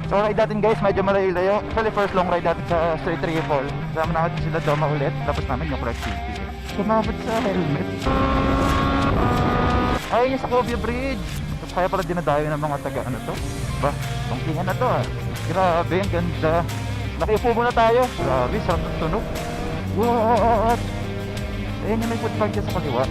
So ride natin guys, medyo malayo-layo. Actually first long ride natin sa Straight Triple. Kasama natin sila Doma ulit. Tapos namin yung Clark City. Kumabot sa helmet. Ay, yung sa Cobia Bridge. Kaya pala dinadayo ng mga taga ano to. Ba, tungkingan na to ah. Grabe, ang ganda. Nakiupo muna tayo. Grabe, sarap ng tunog. What? Ayun yung may footpath dyan sa kaliwa.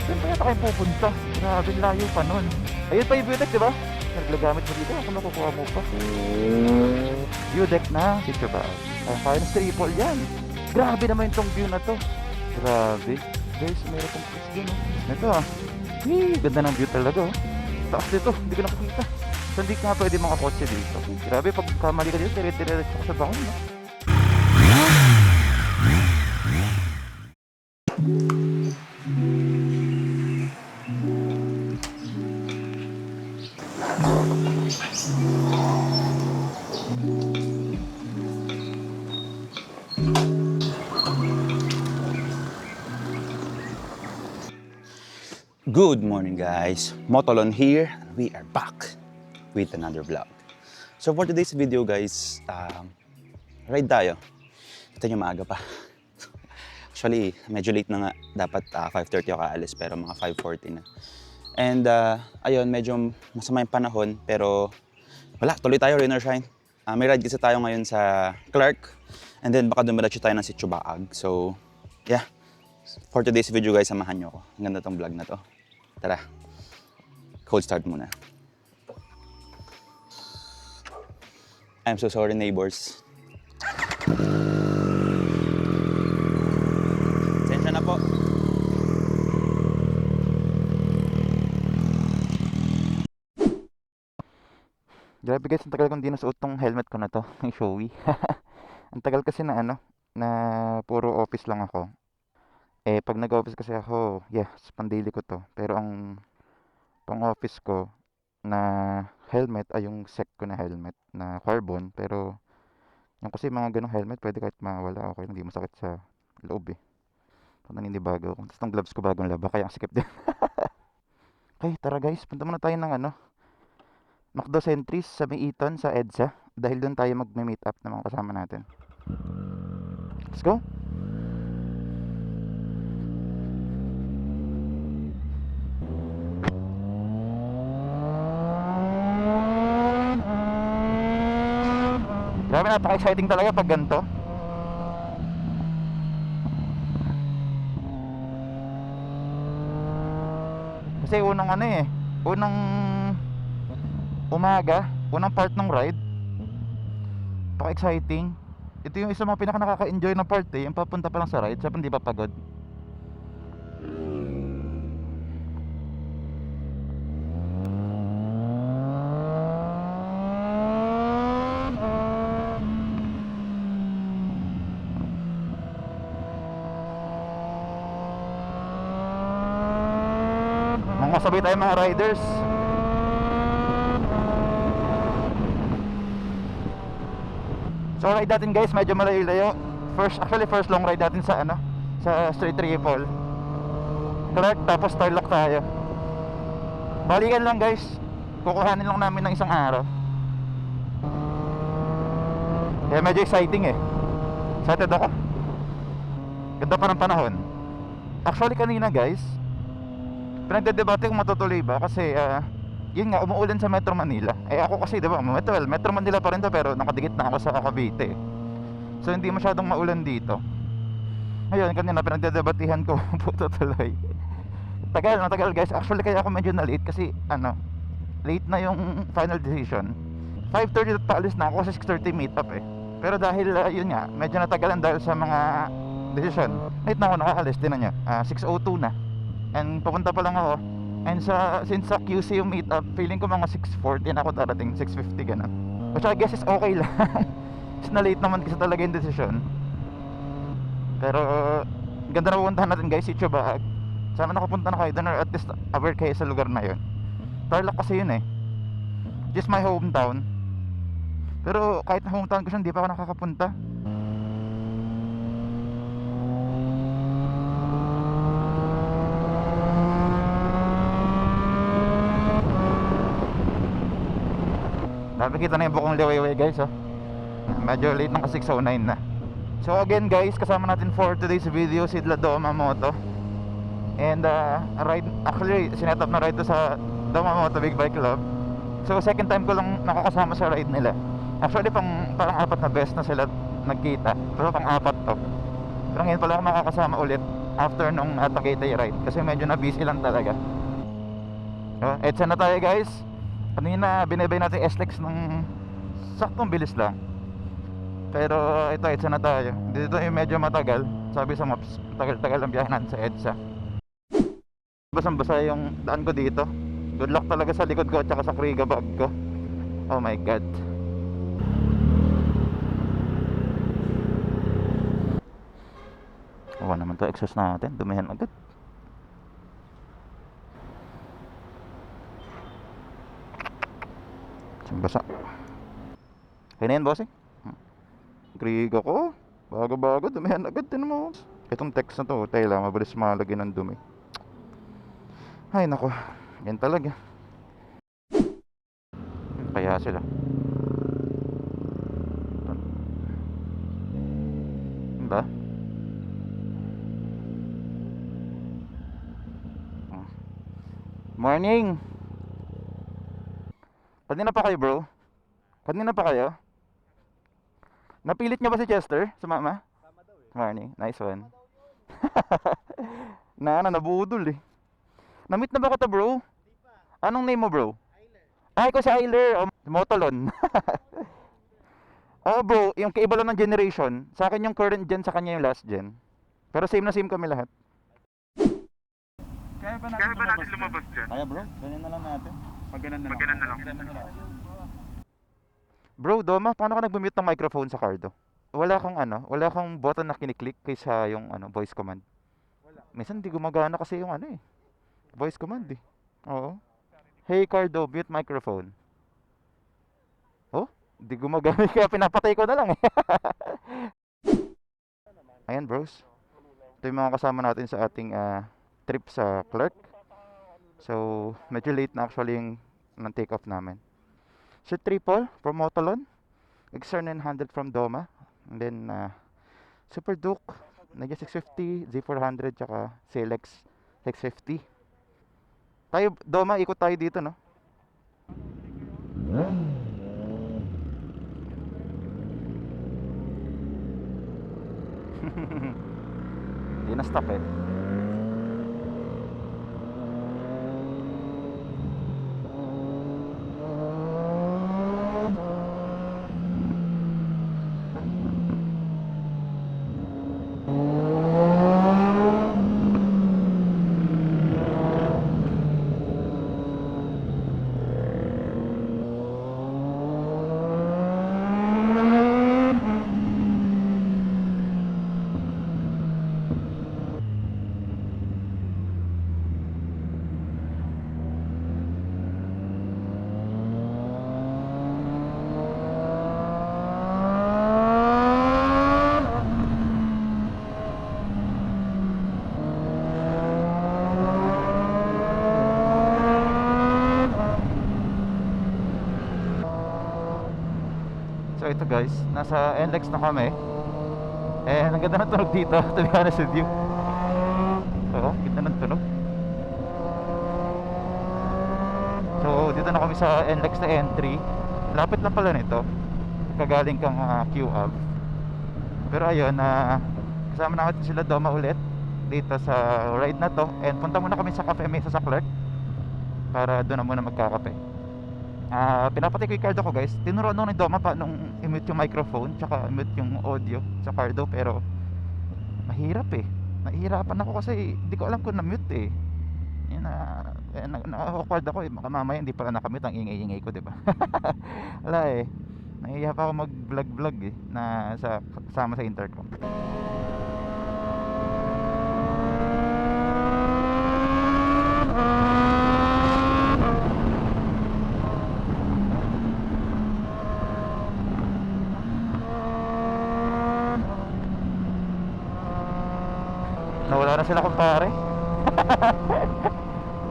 Saan pa yata kayo pupunta? Grabe, layo pa nun. Ayun pa yung view deck, diba? Naglagamit mo dito, ako nakukuha mo pa. View deck na, picture ba? Kaya na triple yan. Grabe naman itong view na to. Grabe. Guys, meron pong place dun. Ito ah. Ganda ng view talaga oh. Taas dito, hindi ko nakakita. So hindi ka pwede mga kotse dito. Grabe, pag kamali ka dito, tire-tire ka sa baon no? Good morning guys, Motolon here. We are back with another vlog. So for today's video guys, ride tayo. Ito nyo maaga pa. Actually, medyo late na nga. Dapat 5:30 ako aalis pero mga 5:40 na. And ayun, medyo masama yung panahon pero wala, tuloy tayo, rain or shine. May ride kasi tayo ngayon sa Clark. And then baka dumiretso tayo ng Sitio Baag. So yeah, for today's video guys, samahan nyo ako. Ang ganda tong vlog na to. Tara, cold start muna. I'm so sorry neighbors. Sensya na po. Grabe guys, ang tagal kong di nasuot tong helmet ko na to, yung Shoei. Ang tagal kasi na ano, na puro office lang ako. Eh, pag nag-office kasi ako, yeah, pandili ko to. Pero ang pang-office ko na helmet ay yung sec ko na helmet na carbon. Pero yung kasi mga ganong helmet, pwede kahit mawala. Okay, hindi masakit sa loob eh. Kung naninibago ako. Tapos tong gloves ko bagong laba, kaya ang sikip din. Okay, tara guys, punta muna tayo ng ano, McDo Centris sa May Eaton sa EDSA. Dahil doon tayo mag-meet up ng mga kasama natin. Let's go! Grabe, napaka-exciting talaga pag ganito. Kasi unang ano eh, unang umaga, unang part ng ride, napaka-exciting. Ito yung isa mga pinaka-nakaka-enjoy na part eh, yung papunta pa lang sa ride, siya pa hindi pa pagod. Mga kasabay tayo mga riders. So ride natin guys, medyo malayo-layo. Actually first long ride natin sa ano, sa Straight Triple. Clark, tapos Tarlac tayo. Balikan lang guys. Kukuhanin lang namin ng isang araw. Kaya medyo exciting eh. Excited ako. Ganda pa ng panahon. Actually kanina guys, pinagdedebate kung matutuloy ba kasi yun nga, umuulan sa Metro Manila. Eh ako kasi diba, Metro Manila pa rin to pero nakadikit na ako sa Cavite. So hindi masyadong maulan dito. Ngayon kanina pinagdedebatehan ko puto tuloy. Tagal guys. Actually kaya ako medyo na late kasi ano, late na yung final decision. 5:30 at paalis na ako, 6:30 meet up eh. Pero dahil yun nga, medyo natagalan dahil sa mga decision. Late na ako nakaalis, din na nyo 6:02 na. And papunta pa lang ako. And since sa QC yung meet up, feeling ko mga 6:40 na ako darating, 6:50 ganun. Which I guess is okay lang. Is na late naman kasi talaga yung decision. Pero ganda na pupuntahan natin guys, Sitio Baag. Sana nakapunta na kayo doon or at least aware kayo sa lugar na yun. Tarlac kasi yun eh, just my hometown. Pero kahit na hometown ko siya, hindi pa ako nakakapunta. Nakikita na yung bukong liwayway guys, oh. Medyo late ng 6:09 na. So again guys, kasama natin for today's video si Doma Moto. And ride, actually sinet up na ride to sa Doma Moto Big Bike Club. So second time ko lang nakakasama sa ride nila. Actually parang apat na beses na sila nagkita, pero pang apat to. Pero ngayon pala ako makakasama ulit after nung Tagaytay ride, kasi medyo na busy lang talaga. So EDSA na tayo guys. Kanina binibay natin SLEX ng saktong bilis lang, pero ito EDSA na tayo. Dito yung medyo matagal. Sabi sa maps, tagal-tagal ang biyahe natin sa EDSA. Basang-basa yung daan ko dito. Good luck talaga sa likod ko at saka sa Kriga bag ko. Oh my god. Awa naman to exhaust natin, dumihan agad. Basa. Kaya na yan bossing. Kriga ko, bago-bago, dumihan agad. Tinan mo. Itong text na to, tayo lang, mabilis malagyan ng dumi. Ay nako, yan talaga. Kaya sila. Ba? Morning. Kanina pa kayo bro? Kanina pa kayo? Napilit niya ba si Chester? Sumama? Morning, nice one. Nabudol eh. Na-meet na ba kita bro? Anong name mo bro? Ay ko si Ayler, Motolon. Oh bro, yung kaiba lang ng generation. Sa akin yung current gen, sa kanya yung last gen. Pero same na same kami lahat. Kaya ba natin lumabas dyan? Kaya bro, ganyan na lang natin. Maganan na lang. Bro, Doma, paano ka nag-mute ng microphone sa Cardo? Wala kang button na kiniklik kaysa yung voice command. Minsan di gumagana kasi yung voice command eh. Oo. Hey Cardo, mute microphone. Oh, di gumagana kaya pinapatay ko na lang eh. Ayan bros. Ito yung mga kasama natin sa ating trip sa Clark. So, medyo late na actually yung take off namin. Sir Triple from Motolon, XR 900 from Doma, and then Super Duke, Nagya 650, Z400, tsaka CLX 650. Tayo, Doma, ikot tayo dito, no? Hindi na stop eh. So ito guys, nasa NLEX na kami. Ang ganda ng tunog dito, to be honest with you. Oo, ganda ng tunog. So dito na kami sa NLEX na entry. Lapit lang pala nito, kagaling kang QAV. Pero ayun, kasama natin sila Doma ulit dito sa ride na to. And punta muna kami sa Cafe Mesa sa Clark para doon na muna magkakape. Pinapatay ko yung Cardo ko guys. Tinuruan nung ni Doma pa nung i-mute yung microphone tsaka i-mute yung audio sa Cardo, pero mahirap eh. Nahihirapan ako kasi hindi ko alam kung na-mute eh. Yun na-awkward ako eh. Baka mamaya hindi pala nakamute, ang ingay-ingay ko, diba? Wala eh. Nahihiya pa ako mag-vlog eh na kasama sa intercom. Nawala na sila kumpare.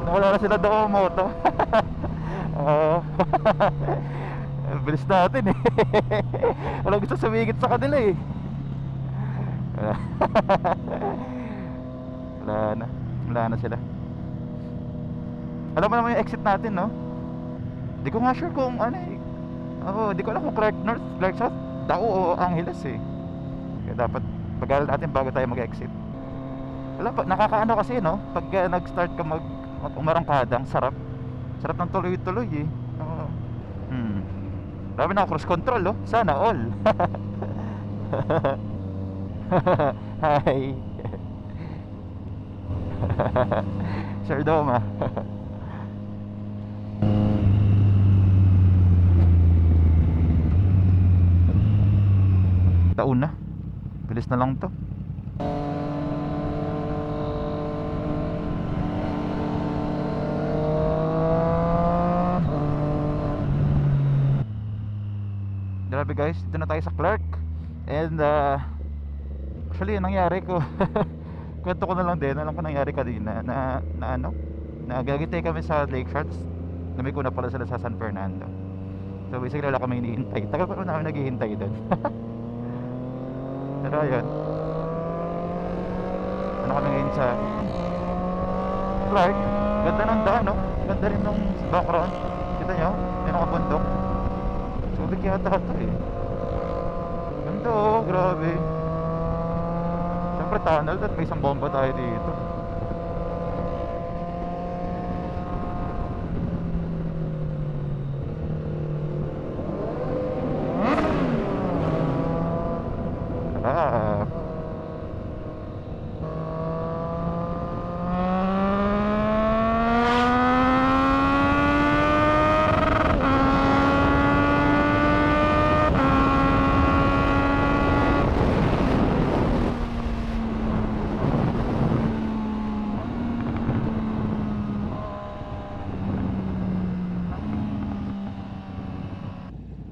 Nawala na sila Doma Moto. Oo. Bilis natin eh. Walang gusto sumigit sa kanila eh. Wala na. Wala na sila. Alam mo naman yung exit natin, no? Di ko nga sure kung ano eh. Oo, di ko alam kung Clark North, Clark South, Dao o Angeles eh. Kaya dapat pag-aral natin bago tayo mag-exit. Wala pa, nakakaano kasi, no? Pag nag-start ka umarangkada, ang sarap. Sarap ng tuloy-tuloy eh. Oo. Dami na cruise control, oh. Sana all. Hi. Sir Doma. Taon na. Bilis na lang to. Grabe guys, dito na tayo sa Clark. And actually yung nangyari ko kwento ko na lang din, alam ko nangyari kanina na ano, nagagintay kami sa Lakeshore. Nami ko na pala sila sa San Fernando. So basically wala kami hinihintay. Tagal pa namin naghihintay doon. Pero ayun, ano kami ngayon sa Clark. Ganda ng daan, no? Ganda rin ng background. Kita nyo, yung nakabundok. Tubig yata ito eh. Ganda oh, grabe. Siyempre tunnel at may isang bomba tayo dito. Ah.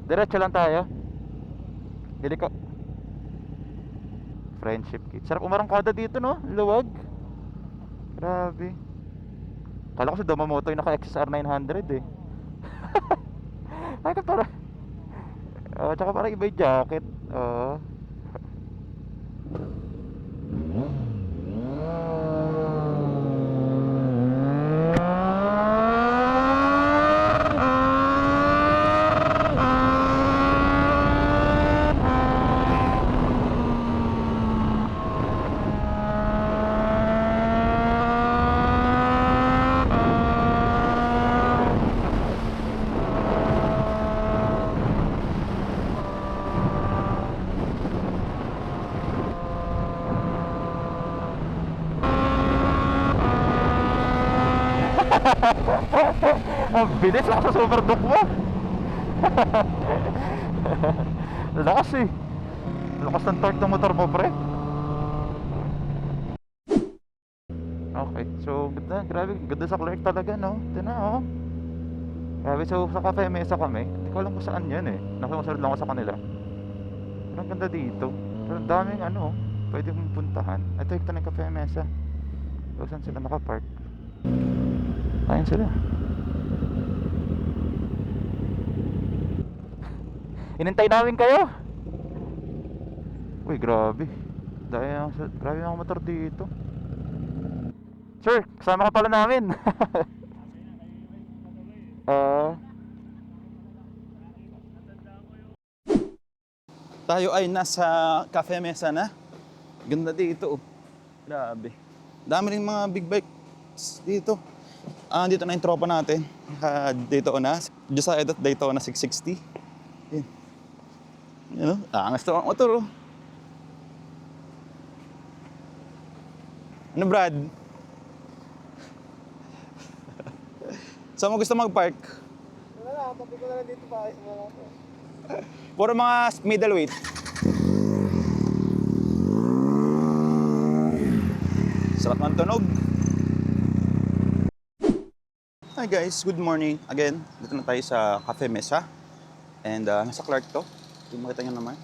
Diretso lang tayo. Dili ko. Friendship Gate. Sarap umarangkada dito, no? Luwag. Grabe. Kala ko sa Damamoto yung naka-XSR 900 eh. Ay, para. Oh, tsaka parang iba yung jacket. Oh. Ang bilis lang sa super duck mo. Lakas eh. Lakas ng torque ng motor mo, pre. Okay, so ganda, grabe, ganda sa Clark talaga, no? Ito na, oh. Grabe, so sa Cafe Mesa kami. Hindi ko alam kung saan yan eh. Nakasunod lang ako sa kanila. Pero ang ganda dito. Pero ang daming ano, pwede mong puntahan. Ito yung ng Cafe Mesa. So saan sila nakapark? Ayun sila. Inintay namin kayo. Uy, grabe. Grabe ang motor dito. Sir, kasama ka pala namin. Tayo ay nasa Cafe Mesa na. Ganda dito, oh. Grabe. Dami rin mga big bikes dito. Dito na yung tropa natin. Daytona. Josiah at Daytona 660. Yan. Yan, oh. Angas to ang motor, oh. Ano, Brad? Saan mo gusto mag-park? Wala, tabi ko na lang dito pa. Puro mga middleweight. Sarap ng tunog. Hi guys, good morning. Again, dito na tayo sa Cafe Mesa. And nasa Clark to. Kung makita nyo naman.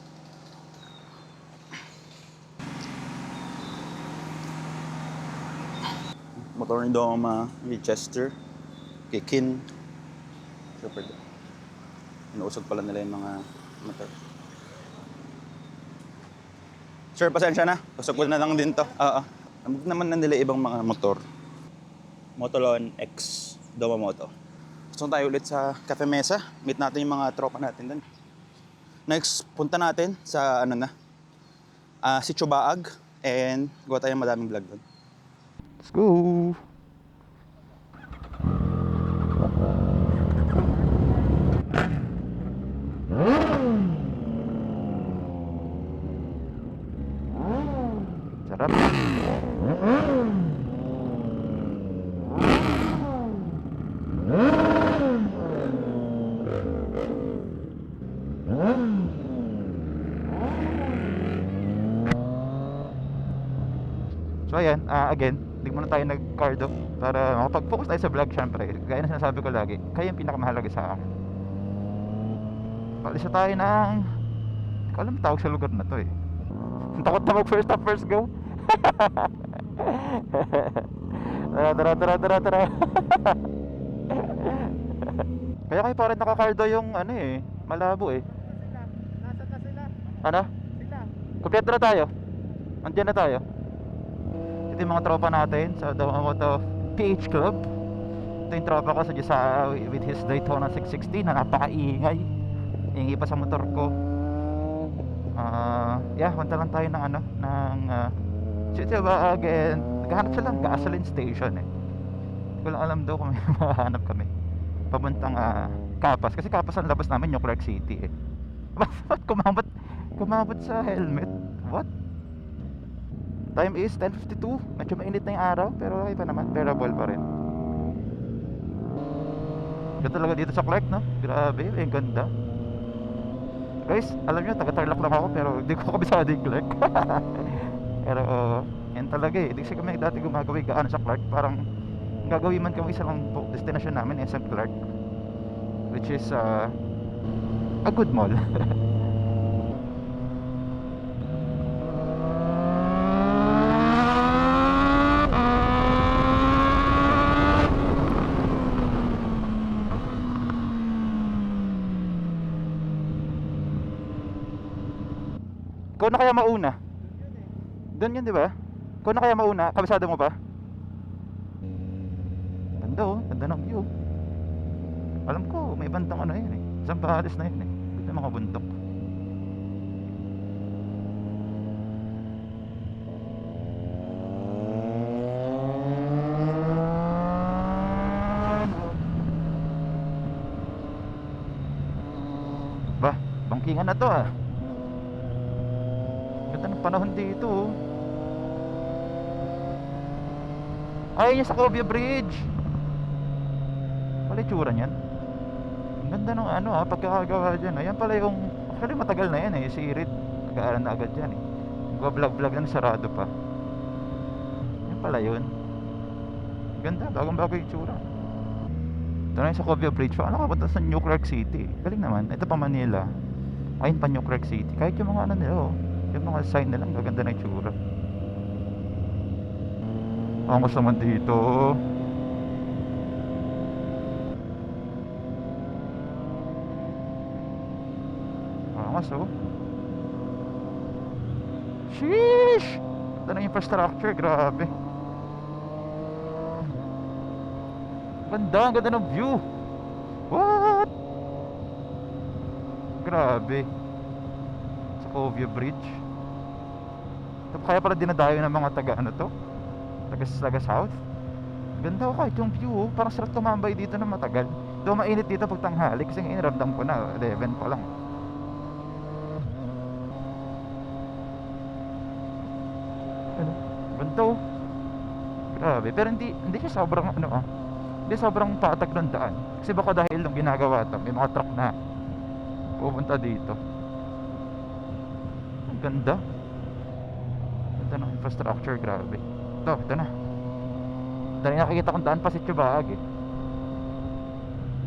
Motor ni Doma, Winchester, Kikin. Super good. Inuusog pala nila yung mga motor. Sir, pasensya na. Usog ko na lang din to. Oo. Namog naman na nila ibang mga motor. Motolon X Domamoto. Gusto tayo ulit sa Cafe Mesa. Meet natin yung mga tropa natin doon. Next, punta natin sa si Chubaag. And gawa tayong madaming vlog doon. Let's go! Sarap. So ayan, again, hindi muna tayo nag-cardo para makapag-focus tayo sa vlog syempre. Gaya na sinasabi ko lagi, kayo yung pinakamahalaga sa akin. Palisa tayo ng... Hindi ko alam tawag sa lugar na to eh. Ang takot na mag first stop first go. Tara. Kaya kayo parang nakakardo yung ano eh, malabo eh. Nasaan na sila? Ano? Sila. Kompleto na tayo. Andiyan na tayo. Ito yung mga tropa natin sa Domamoto PH Club. Ito yung tropa ko sa with his Daytona 660 na napakaingay. Ingi pa sa motor ko. Punta lang tayo ng City of again. Naghahanap sila ng gasoline station eh. Hindi ko lang alam daw kung may mahanap kami. Pabuntang Kapas. Kasi Kapas ang labas namin yung Clark City eh. Bakit kumabot sa helmet? What? Time is 10:52. Medyo mainit na yung araw pero okay pa naman, bearable pa rin. Ganda talaga dito sa Clark, no? Grabe, ang ganda. Guys, alam nyo, taga-Tarlac lang ako pero hindi ko kabisado yung Clark. Pero yan talaga eh. Hindi kasi kami dati gumagawa gaano sa Clark. Parang gagawin man kami isa lang destination namin SM Clark, which is a good mall. Ikaw na kaya mauna? Doon yun, di ba? Ikaw na kaya mauna? Kabisado mo ba? Ganda oh, ganda ng view. Alam ko, may bandang ano yun eh. Isang pahalis na yun eh. Ganda mga bundok. Bah, bangkingan na to ah. Ganda ng panahon dito oh. Ay, yung sa Cobia Bridge. Pala yung tsura niyan. Ang ganda ng pagkakagawa dyan. Ayan pala yung, actually matagal na yan eh. Si Irit, nag-aaral na agad dyan eh. Nag-vlog lang, sarado pa. Yan pala yun. Ganda, bagong-bago yung tsura. Ito na yung sa Cobia Bridge. Paano kapunta sa New Clark City? Galing naman. Ito pa Manila. Ayun pa New Clark City. Kahit yung mga nila oh. Yung mga sign nila, gaganda na yung tsura. Angas naman dito. Angas oh. Sheesh! Ito na infrastructure, grabe. Ang ganda ng view. What? Grabe. Sa Covia Bridge. Ito kaya pala dinadayo ng mga taga taga south. Ganda ko kahit yung view oh. Parang sarap tumambay dito na matagal. Though mainit dito pag tanghali kasi ngayon ramdam ko na 11 pa lang. Ganda oh. Grabe. Pero hindi siya sobrang hindi sobrang patag ng daan. Kasi baka dahil nung ginagawa to, may mga truck na pupunta dito. Ang ganda. Ganda ng infrastructure, grabe. Ito na. Dahil nakikita kong daan pa si Chubaag eh.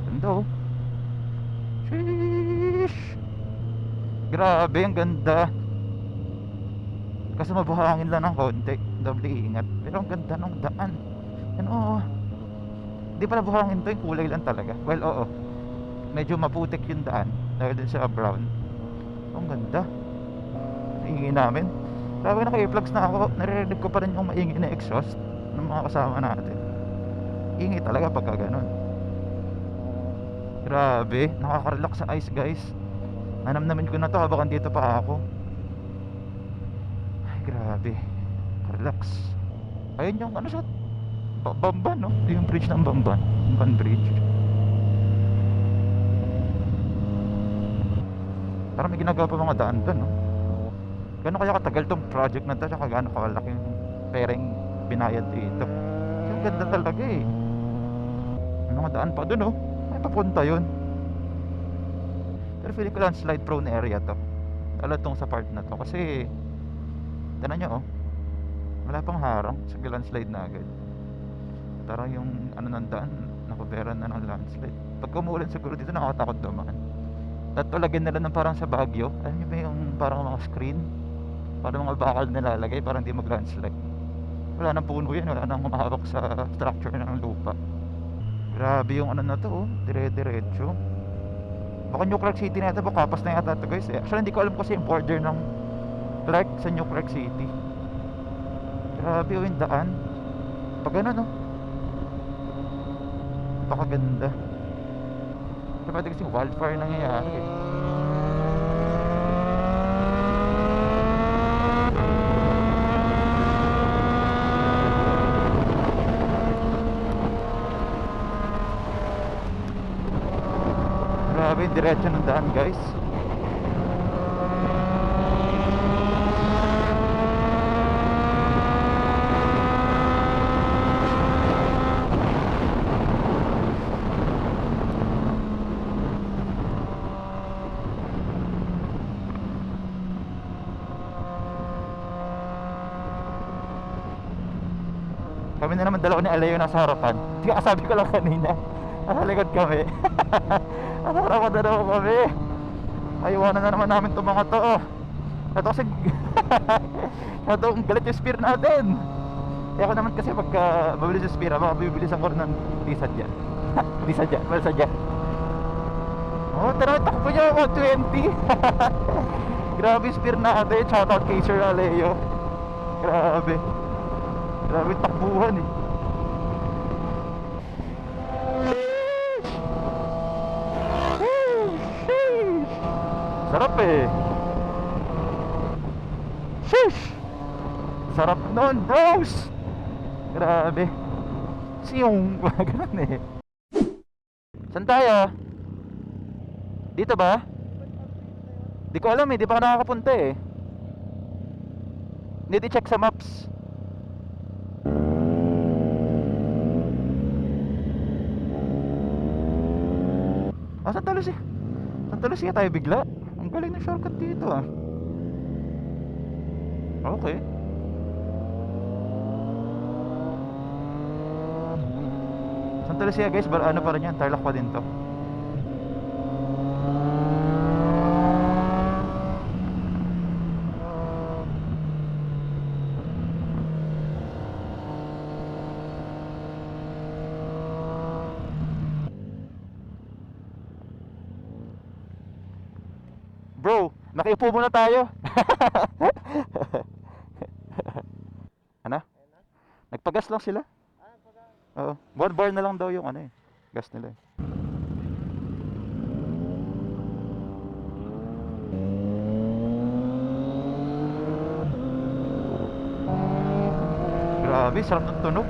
Ganda oh. Sheesh. Grabe, ang ganda. Kasi mabuhangin lang ng konti. Doble ingat. Pero ang ganda ng daan. Yan oh. Hindi pala buhangin to, yung kulay lang talaga. Well, oo. medyo maputik yung daan dahil din sa brown. Ang ganda. Ingay namin. Sabi naka-earplugs na ako, naririnig ko pa rin yung maingay na exhaust ng mga kasama natin. Ingay talaga pagka ganun. Grabe, nakaka-relax sa ice guys. Nanamnamin ko na to habang dito pa ako. Ay grabe, relax. Ayun yung ano siya, Bamban no? Ito yung bridge ng Bamban Bridge. Parang may ginagawa pa mga daan doon no? Gano'n kaya katagal tong project na to, tsaka gano'n kalaking pereng binayad dito. Yung ganda talaga eh. May mga daan pa doon oh. Ay papunta yun. Pero feeling ko landslide prone area to. Lalo tong sa part na to. Kasi tanan nyo oh, wala pang harang, sige landslide na agad. Parang yung ano ng daan, napaberan na ng landslide. Pag umuulan siguro dito, nakakatakot dumaan. Tatulagyan nila ng parang sa Baguio. Alam nyo ba yung parang mga screen, parang mga bakal nilalagay parang di mag landslide. Wala nang puno yan, wala nang humahawak sa structure ng lupa. Grabe yung ano na to oh, dire-diretso. Baka New Clark City na ito, baka kapas na yata ito guys eh. Actually hindi ko alam kasi yung border ng Clark sa New Clark City. Grabe oh yung daan. Pag ganun oh, napakaganda. Pero pwede kasi wildfire nangyayari eh. Grabe yung diretso ng daan guys. Kami na naman dalawa ni Aleo nasa harapan. Hindi ka sabi ko lang kanina. Nasa likod kami. Nasa harapan na naman kami. Ayuwanan na naman namin itong mga to. Ito kasi ito ang galit yung spear natin. Kaya ako naman kasi pagka mabilis yung spear, baka bibilisan ko rin ng disadya. Disadya, balsadya. Oh, tara, takbo niya 120. Grabe yung spear natin. Shoutout kay Sir Aleo. Grabe. Grabe takbuhan eh. Sarap eh. Sheesh! Sarap nun, bros! Grabe. Siyong, ganun eh. Saan tayo? Dito ba? Di ko alam eh, di pa ka nakakapunta eh. Hindi i-check sa maps. Ah, Santa Lucia. Santa Lucia tayo bigla. Ang galing ng shortcut dito ah. Okay. Santa Lucia guys, ano pa rin yan, Tarlac pa din to. Bro, nakiupo muna tayo. Ano? Nagpagas lang sila? Oo, 1 bar na lang daw yung ano eh, gas nila eh. Grabe, sarap ng tunog.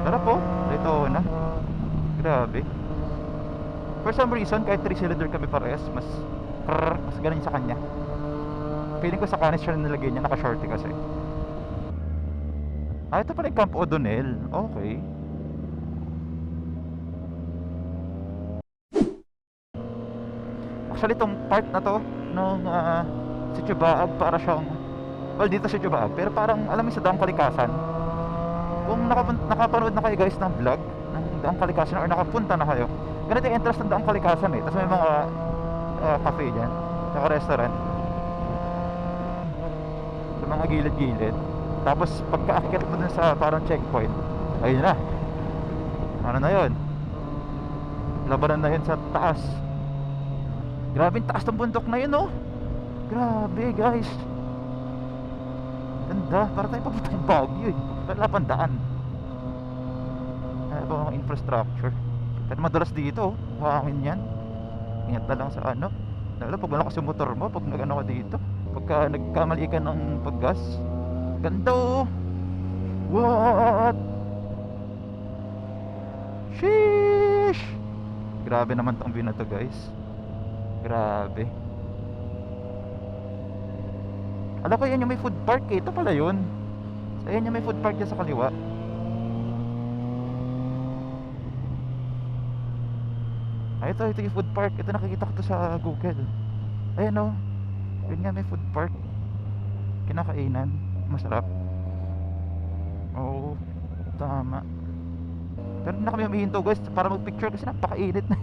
Sarap po, ito na. Grabe. For some reason, kahit 3-cylinder kami parehas, mas ganun sa kanya. Feeling ko sa canister na nilagay niya, naka-shorty kasi. Ah, ito pala yung Camp O'Donnell. Okay. Actually, itong part na to nung si Chubaag, para siyang, well, dito si Chubaag, pero parang, alam mo sa Daang Kalikasan. Kung nakapanood na kayo guys ng vlog ng Daang Kalikasan or nakapunta na kayo, ganito yung entrance ng Daang Kalikasan eh. Tapos may mga cafe dyan, saka restaurant sa mga gilid-gilid. Tapos pagka-akit mo dun sa parang checkpoint, ayun na, Ano na yun? Labanan na yun sa taas. Grabe yung taas ng bundok na yun, oh. Grabe, guys. Ganda, para tayo papuntang Baguio, eh. Wala pang daan. Ano ba mga infrastructure? Pero madalas dito, oh. Hangin yan. Ingat na lang sa ano. Lalo pag malakas yung motor mo, pag nag-ano ka dito, pagka nagkamali ka ng paggas. Ganda, oh. What? Sheesh. Grabe naman tong view na to, guys. Grabe. Alam ko yan yung may food park, eh. Ito pala yun. So, ayan yung may food park dyan sa kaliwa. Ay, ito yung food park. Ito nakikita ko to sa Google. Ayan, oh. Yun nga, may food park. Kinakainan. Masarap. Oo, tama. Pero hindi na kami humihinto, guys, para magpicture kasi napakainit na.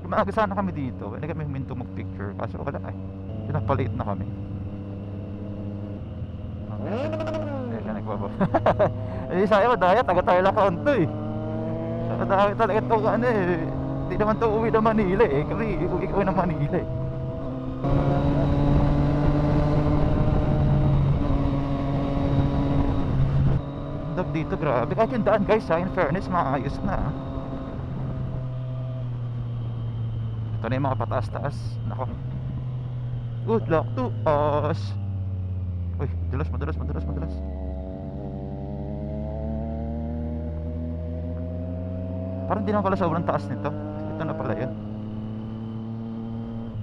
Kumaga sana kami dito. Hindi kami huminto magpicture. Kaso wala, eh. Pinapaliit na kami. Ayan siya nagbaba. Eh, sayo, daya, taga tayo lang kanto, eh. Daya talaga ito, ano, eh. Hindi naman ito uwi ng Manila, eh. Kami uwi kami ng Manila, eh. Dog dito, grabe. Kahit yung daan, guys, in fairness, maayos na. Ito na yung mga pataas-taas. Nako. Good luck to us. Uy, madulas. Parang di naman pala sobrang taas nito. Ito na pala yun.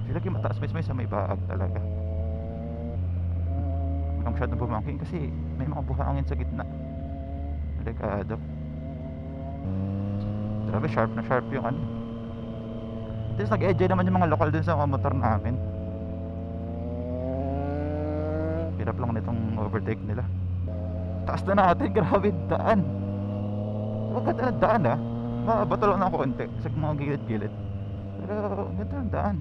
Feel like yung mataas mismo sa may baag talaga. Huwag kang masyadong bumangking kasi may mga buhangin sa gitna. Delikado. Grabe, sharp na sharp yung ano. Tapos nag-enjoy naman yung mga lokal dun sa mga motor namin. Hirap lang nitong overtake nila. Taas na natin, grabe daan. Huwag ganda ng daan, ah. Mabato lang ng konti sa mga gilid-gilid. Pero ganda ng daan.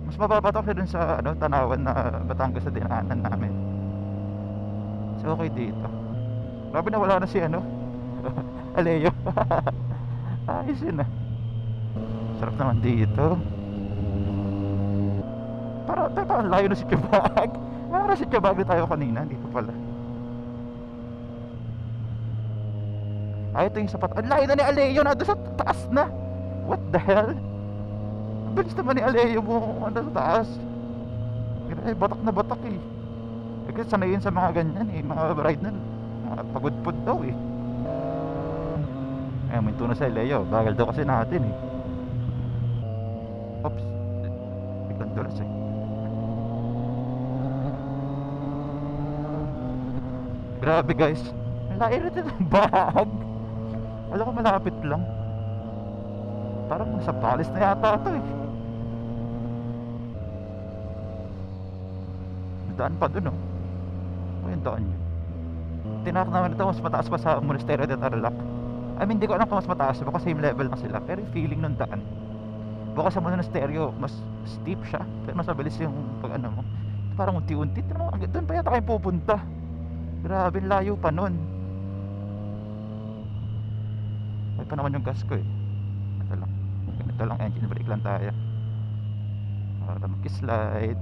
Mas mababato kasi dun sa ano, Tanawan na Batangas na dinaanan namin. So okay dito. Grabe na wala na si ano Aleo. Ayos yun, ah. Sarap naman dito. Parang layo na si Tiyabag. Parang si Tiyabag na tayo kanina. Dito pala. Ay, ito yung sapat. Ang layo na ni Aleo. Nandun sa taas na. What the hell? Ang bilis naman ni Aleo mo. Nandun sa taas. Grabe, batak na batak, eh. Kasi sanayin sa mga ganyan, eh. Mga ride na pagod-pod daw, eh. Ay, minto na sa Leo. Bagal daw kasi natin, eh. Oops. Biglang dulas, eh. Grabe, guys. Layo na ng bag. Alam ko malapit lang. Parang nasa Palace na yata ito, eh. Daan pa dun, oh. O yung daan yun. Tinak naman ito, mas mataas pa sa Monasterio de Tarlac. I mean, hindi ko alam kung mas mataas, baka same level na sila. Pero yung feeling ng daan, baka sa Monasterio mas steep siya, pero mas mabilis yung pag ano mo. Parang unti-unti. Doon pa yata kayo pupunta. Grabe, layo pa nun. May pa naman yung gas ko, eh. Ito lang, engine brake lang tayo para mag-slide.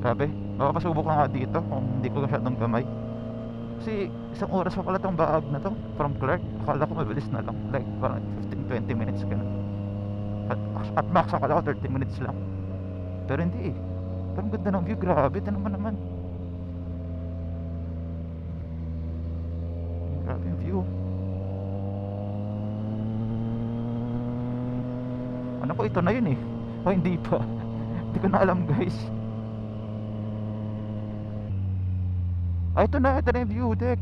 Grabe, mapapasubok ka nga dito kung hindi ko masyadong gamay. Kasi isang oras pa pala tong baag na to from Clark. Akala ko mabilis na lang, like parang 15-20 minutes ka na. At max akala ko 30 minutes lang. Pero hindi, eh. Parang ganda ng view, grabe. Ito naman. Grabe yung view. Ano ko, ito na yun, eh. O hindi pa. Hindi ko na alam, guys. Ay, ito na yung view deck.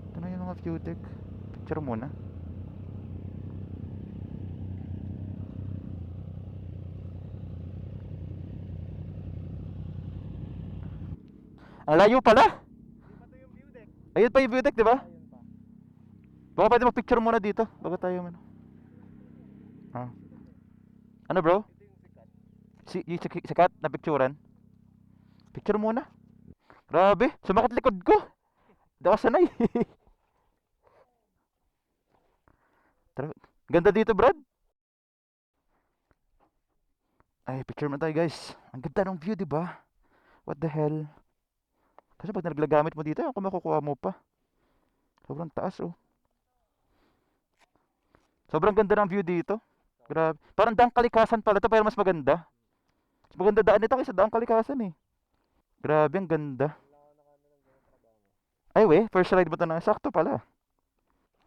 Ito na yung mga view deck. Picture muna. Ang layo pala. Ayun pa yung view deck, di ba? Baka pwede mag-picture muna dito bago tayo ano. Ano, bro? sikat na picturean. Picture muna. Grabe, sumakit likod ko. Hindi ako sanay. Tara, ganda dito, Brad. Ay, picture mo tayo, guys. Ang ganda ng view, di ba? What the hell? Kasi pag naglagamit mo dito, ako makukuha mo pa. Sobrang taas, oh. Sobrang ganda ng view dito. Grabe. Parang daang kalikasan pala to, pero mas maganda. Mas maganda daan nito kaysa daang kalikasan, eh. Grabe, ang ganda. Ay, we, first ride mo to na. Sakto pala.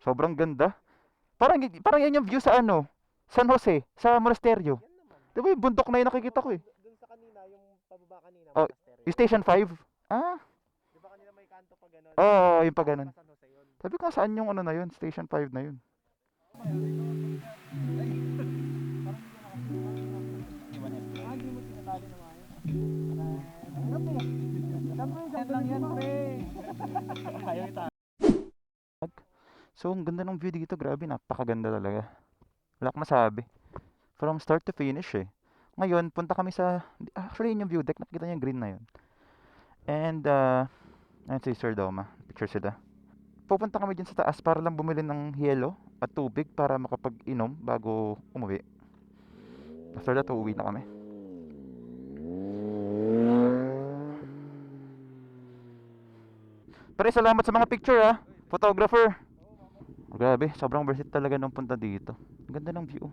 Sobrang ganda. Parang yan yung view sa ano? San Jose, sa monasteryo. Di ba yung bundok na yun nakikita ko, eh? Dun sa kanina, yung pababa kanina, Oh, monastery. yung Station 5? Ah, Di ba kanina may kanto pa gano'n? oo, yung pa ganun. San Jose yun. Sabi ko, saan yung ano na yun? Station 5 na yun. So, ang ganda ng view dito. Grabe, napakaganda talaga. Wala akong masabi. From start to finish, eh. Ngayon, punta kami sa... Actually, yun yung view deck. Nakikita niyo yung green na yun. And, ayun si Sir Doma. Picture sila. Pupunta kami dyan sa taas para lang bumili ng yelo at tubig para makapag-inom bago umuwi. After that, uuwi na kami. Pero salamat sa mga picture, ah. Photographer. Grabe, sobrang worth it talaga nung punta dito. Ang ganda ng view.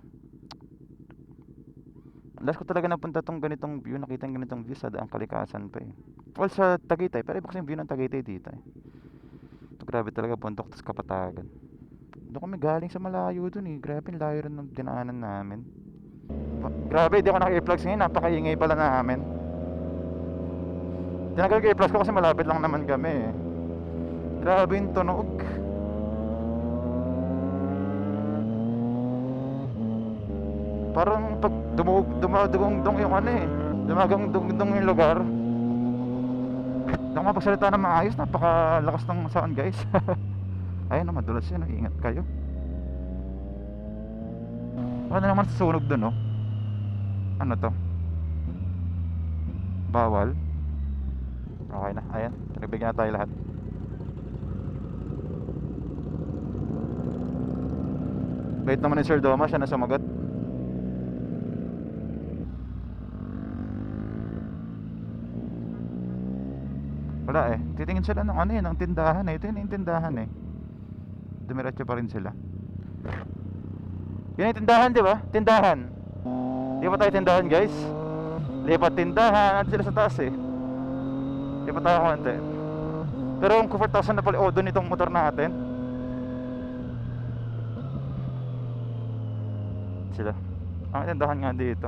Last ko talaga napunta tong ganitong view, nakita yung ganitong view sa Daang Kalikasan pa, eh. Well, sa Tagaytay, pero iba kasi yung view ng Tagaytay dito, eh. Ito, grabe talaga, bundok tas Kapatagan. Doon kami galing sa malayo dun, eh. Grabe, yung layo rin ng dinaanan namin. Grabe, di ako naka-earplugs ngayon, napakaingay pala namin. Tinagal ko earplugs ko kasi malapit lang naman kami, eh. Grabe yung tunog. Parang pag dumadugong-dong yung ano, eh. Dumagang-dong yung lugar. Hindi ako mapagsalita na maayos. Napakalakas ng sound, guys. Ayun na, madulas yun, oh. Ingat kayo. Ano naman susunog dun, oh. Ano to? Bawal. Okay na, ayan. Nagbigyan na tayo lahat. Bait naman ni Sir Doma, siya na sumagot. Wala, eh. Titingin sila ng ano, eh, ng tindahan, eh. Ito yun yung tindahan, eh. Dumiretso pa rin sila. Yun yung tindahan, di ba? Tindahan. Di ba tayo tindahan, guys? Lipat tindahan. At sila sa taas, eh. Lipat tayo konti. Pero ang 4,000 na pala doon itong motor natin. Sila. Ang tindahan nga dito.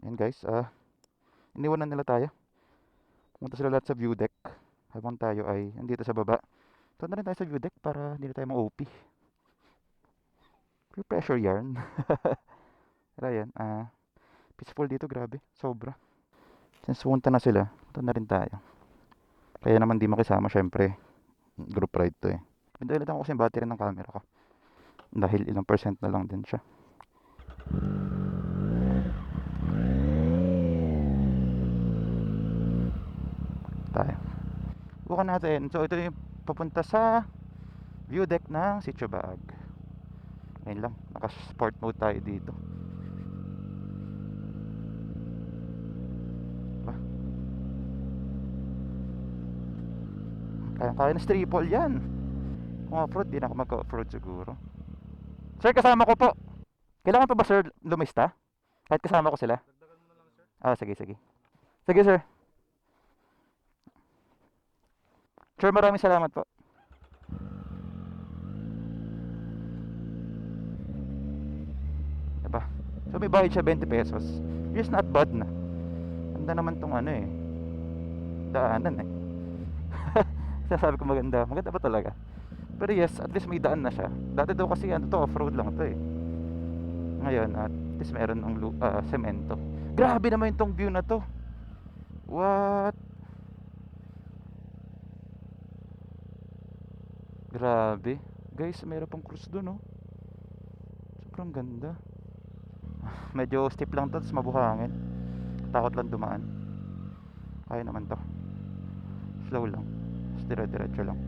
Yan, guys. Iniwanan nila tayo. Pumunta sila lahat sa view deck. Habang tayo ay nandito sa baba. So na rin tayo sa view deck para hindi na tayo ma-OP. Pure pressure yarn. Pero yan, peaceful dito, grabe. Sobra. Since pumunta na sila, ito na rin tayo. Kaya naman di makisama, syempre. Group ride to, eh. Pinagalitan ko kasi yung battery ng camera ko. Dahil ilang percent na lang din siya. Tayo. Bukan natin. So ito yung papunta sa view deck ng Sitio Baag. Ayun lang. Naka-sport mode tayo dito. Kaya na triple yan. Kung off-road, di na ako mag-off-road siguro. Sir, kasama ko po. Kailangan pa ba, sir, lumista? Kahit kasama ko sila? Sige, sige. Sige, sir. Sir, maraming salamat po. Diba? So, may bayad siya 20 pesos. It's not bad na. Ganda naman tong ano, eh. Daanan, eh. Sasabi ko maganda. Maganda pa talaga. Pero yes, at least may daan na siya. Dati daw kasi ano to, off-road lang to, eh. Ngayon, at least meron ng semento. Grabe naman itong view na to. What? Grabe. Guys, meron pang cruise doon, oh. Sobrang ganda. Medyo steep lang to, tapos mabuhangin. Takot lang dumaan. Kaya naman to. Slow lang. Tapos dire-diretso lang.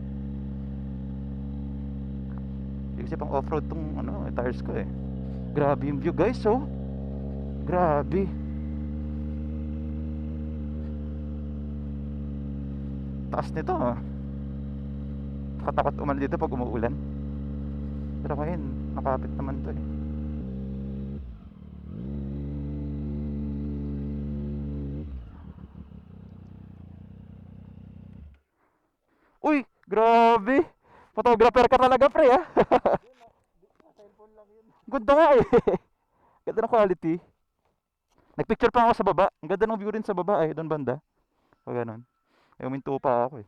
Kasi pang off-road tong tires ko eh. Grabe yung view guys, oh. Grabe. Taas nito, ah. Nakatakot umano dito pag umuulan. Pero ngayon, nakapit naman to eh. Uy, grabe. Photographer ka talaga, pre, ah. Ganda nga eh. Ganda ng quality. Nagpicture pa ako sa baba. Ang ganda ng view rin sa baba eh, doon banda. O ganun. Ay, uminto pa ako eh.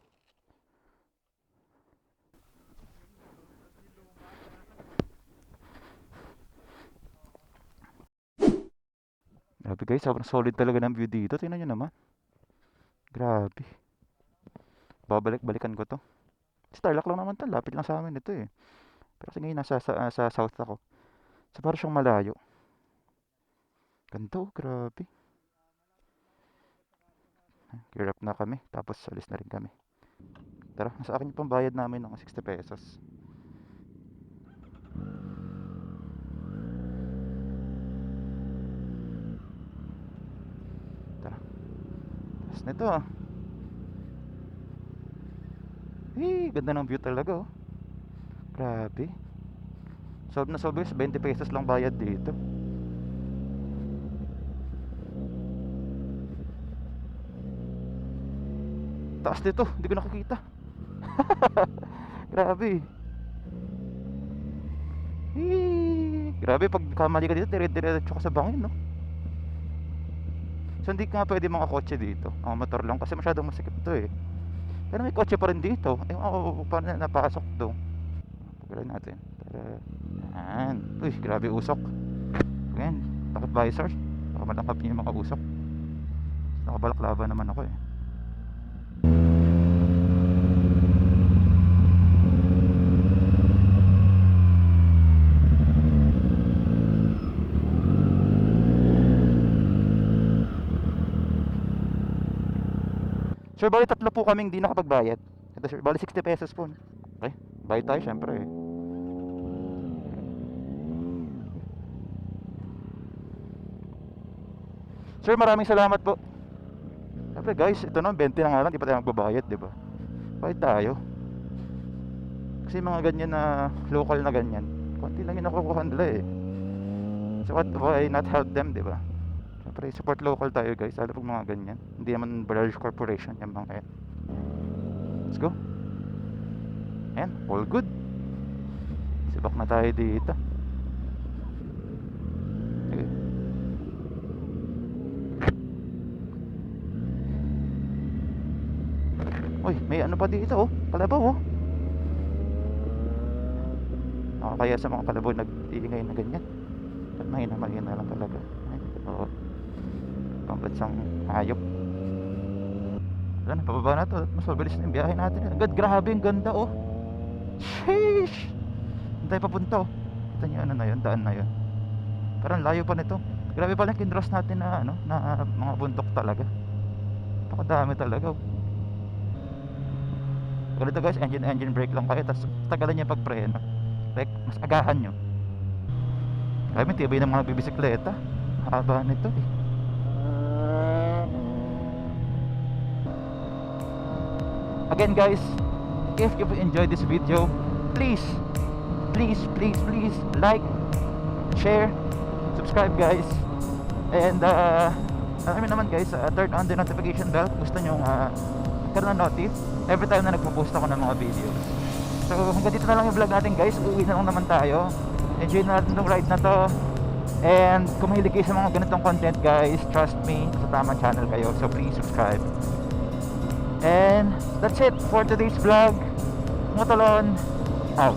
Grabe guys, sobrang solid talaga ng view dito. Tingnan nyo naman. Grabe. Babalik-balikan ko to. Starlock lang naman to. Lapit lang sa amin ito eh. Pero kasi ngayon sa south ako. So parang siyang malayo. Ganito, grabe. Gear up na kami. Tapos alis na rin kami. Tara, nasa akin yung pambayad namin ng 60 pesos. Tara. Tapos nito ah. Ganda ng view talaga oh. Grabe. Solve na solve guys, 20 pesos lang bayad dito. Taas dito, hindi ko nakikita. Grabe. Grabe, pag kamali ka dito, dire-diretso ka sa bangin, no? So hindi ka pwede mga kotse dito. Mga motor lang kasi masyadong masikip to eh. Pero may kotse pa rin dito. Eh, paano na napasok to? Pagalan natin. Yan. Uy, grabe usok. Ayan, takot visor. Baka malangkap niyo yung mga usok. Nakabalaklava naman ako eh. Sir, bali tatlo po kaming di nakapagbayad. Ito sir, bali 60 pesos po. Okay, bayad tayo syempre eh. Sir, maraming salamat po. Siyempre guys, ito na, 20 na nga lang, di pa tayo magbabayad, di ba? Bayad tayo. Kasi mga ganyan na local na ganyan, konti lang yung nakukuha nila eh. So why not help them, di ba? Siyempre, support local tayo guys, lalo pag mga ganyan. Hindi naman large corporation yung mga yan. Let's go. Ayan, all good. Sibak na tayo dito. Okay. Uy, may ano pa dito oh, kalabaw oh. Kaya sa mga kalabaw nag-iingay na ganyan. At mahina lang talaga. Oo. Pambansang hayop. Wala na, pababa na to. Mas mabilis na yung biyahe natin. Agad, grabe yung ganda oh. Sheesh. Saan tayo papunta oh? Kita nyo ano na yun, daan na yun. Parang layo pa nito. Grabe pala yung kinross natin na ano, na mga bundok talaga. Napakadami talaga oh. Ganito guys, engine brake lang kayo. Tapos tagalan nyo pagpreno. Like, mas agahan nyo. Grabe, tibay ng mga bibisikleta. Haba nito eh. Again guys, if you enjoyed this video, please like, share, subscribe guys. And alam naman guys, turn on the notification bell. Gusto nyo magkaroon ng notice every time na nagpo-post ako ng mga videos. So hanggang dito na lang yung vlog natin guys. Uwi na lang naman tayo. Enjoy na natin itong ride na to. And kung mahilig kayo sa mga ganitong content guys, trust me, sa tamang channel kayo. So please subscribe. And that's it for today's vlog. Motolon out.